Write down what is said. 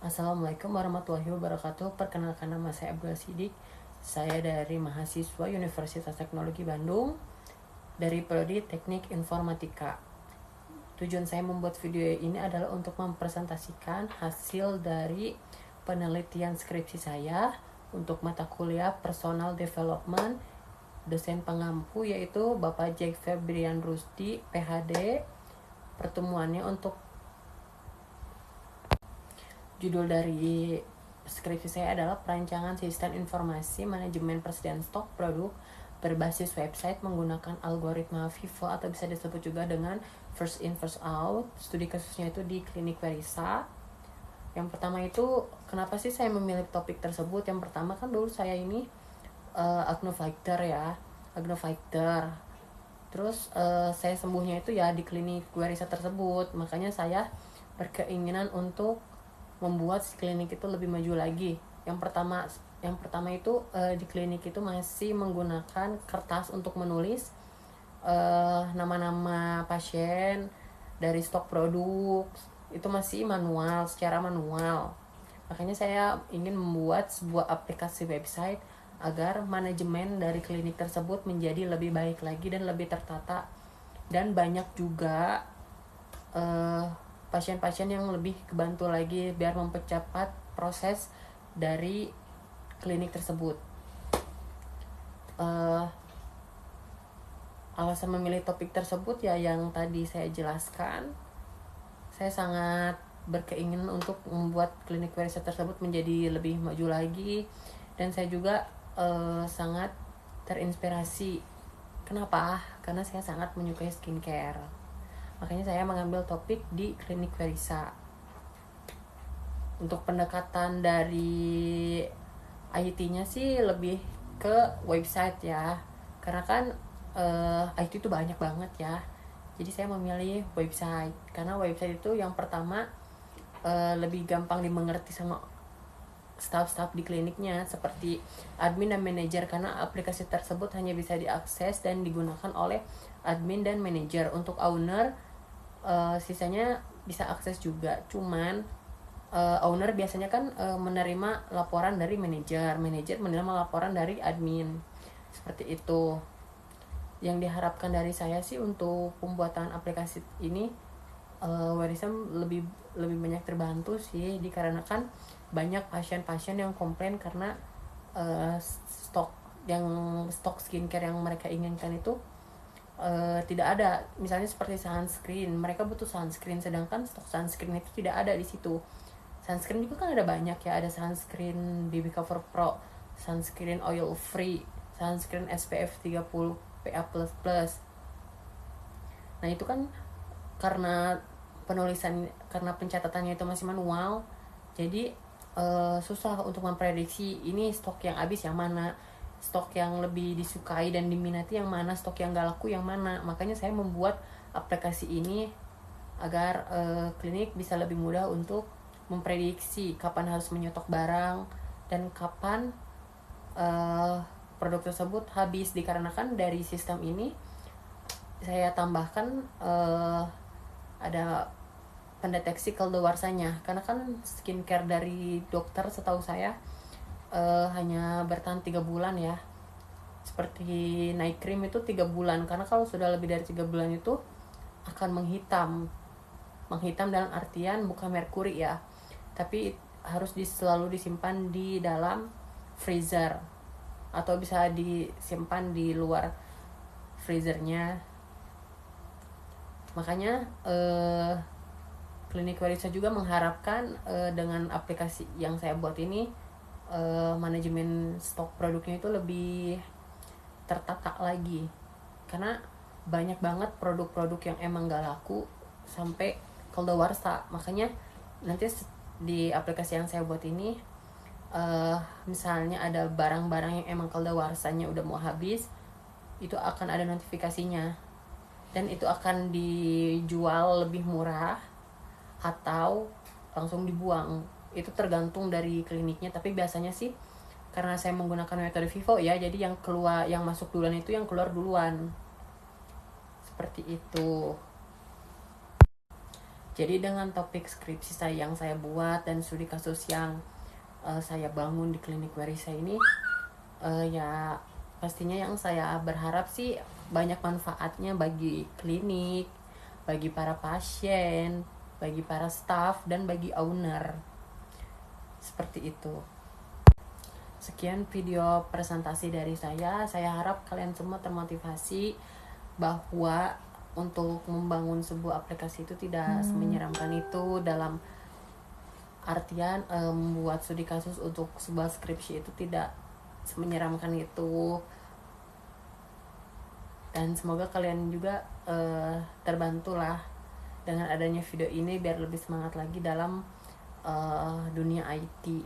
Assalamualaikum warahmatullahi wabarakatuh. Perkenalkan, nama saya Abdul Sidik. Saya dari mahasiswa Universitas Teknologi Bandung dari Prodi Teknik Informatika. Tujuan saya membuat video ini adalah untuk mempresentasikan hasil dari penelitian skripsi saya untuk mata kuliah Personal Development dosen pengampu, yaitu Bapak Jack Febrian Rusdi, PhD. Pertemuannya untuk judul dari skripsi saya adalah perancangan sistem informasi manajemen persediaan stok produk berbasis website menggunakan algoritma FIFO atau bisa disebut juga dengan first in first out. Studi kasusnya itu di klinik Verisa. Yang pertama itu, kenapa sih saya memilih topik tersebut? Yang pertama kan dulu saya ini agnofighter ya, agnofighter. Terus saya sembuhnya itu ya di klinik Verisa tersebut. Makanya saya berkeinginan untuk membuat klinik itu lebih maju lagi. Yang pertama itu di klinik itu masih menggunakan kertas untuk menulis nama-nama pasien dari stok produk. Itu masih manual, secara manual. Makanya saya ingin membuat sebuah aplikasi website agar manajemen dari klinik tersebut menjadi lebih baik lagi dan lebih tertata, dan banyak juga pasien-pasien yang lebih kebantu lagi biar mempercepat proses dari klinik tersebut. Alasan memilih topik tersebut ya yang tadi saya jelaskan. Saya sangat berkeinginan untuk membuat klinik Verisa tersebut menjadi lebih maju lagi, dan saya juga sangat terinspirasi. Kenapa? Karena saya sangat menyukai skincare. Makanya saya mengambil topik di klinik Verisa. Untuk pendekatan dari IT-nya sih lebih ke website ya, karena kan IT itu banyak banget ya. Jadi saya memilih website karena website itu yang pertama lebih gampang dimengerti sama staff-staff di kliniknya, seperti admin dan manajer, karena aplikasi tersebut hanya bisa diakses dan digunakan oleh admin dan manajer. Untuk owner sisanya bisa akses juga, cuman owner biasanya kan menerima laporan dari manajer menerima laporan dari admin, seperti itu. Yang diharapkan dari saya sih untuk pembuatan aplikasi ini, Verisa lebih banyak terbantu sih, dikarenakan banyak pasien-pasien yang komplain karena stok skincare yang mereka inginkan itu tidak ada. Misalnya seperti sunscreen, mereka butuh sunscreen sedangkan stok sunscreen itu tidak ada di situ. Sunscreen juga kan ada banyak ya, ada sunscreen BB Cover Pro, sunscreen oil free, sunscreen SPF 30 PA++. Nah itu kan karena pencatatannya itu masih manual, jadi susah untuk memprediksi ini stok yang habis yang mana, stok yang lebih disukai dan diminati yang mana, stok yang gak laku yang mana. Makanya saya membuat aplikasi ini agar klinik bisa lebih mudah untuk memprediksi kapan harus menyetok barang dan kapan produk tersebut habis. Dikarenakan dari sistem ini saya tambahkan ada pendeteksi kadaluarsanya, karena kan skincare dari dokter setahu saya hanya bertahan 3 bulan ya. Seperti night cream itu 3 bulan, karena kalau sudah lebih dari 3 bulan itu akan menghitam dalam artian bukan merkuri ya, tapi harus selalu disimpan di dalam freezer atau bisa disimpan di luar freezernya. Makanya klinik Verisa juga mengharapkan dengan aplikasi yang saya buat ini, manajemen stok produknya itu lebih tertata lagi, karena banyak banget produk-produk yang emang gak laku sampai kadaluarsa. Makanya nanti di aplikasi yang saya buat ini, misalnya ada barang-barang yang emang kadaluarsanya udah mau habis, itu akan ada notifikasinya, dan itu akan dijual lebih murah atau langsung dibuang. Itu tergantung dari kliniknya, tapi biasanya sih karena saya menggunakan metode FIFO ya, jadi yang masuk duluan itu yang keluar duluan, seperti itu. Jadi dengan topik skripsi saya yang saya buat dan studi kasus yang saya bangun di klinik Werisa ini, ya pastinya yang saya berharap sih banyak manfaatnya bagi klinik, bagi para pasien, bagi para staff, dan bagi owner. Seperti itu. Sekian video presentasi dari saya. Saya harap kalian semua termotivasi bahwa untuk membangun sebuah aplikasi itu tidak semenyeramkan itu, dalam artian membuat studi kasus untuk sebuah skripsi itu tidak menyeramkan itu. Dan semoga kalian juga terbantulah dengan adanya video ini biar lebih semangat lagi dalam dunia IT.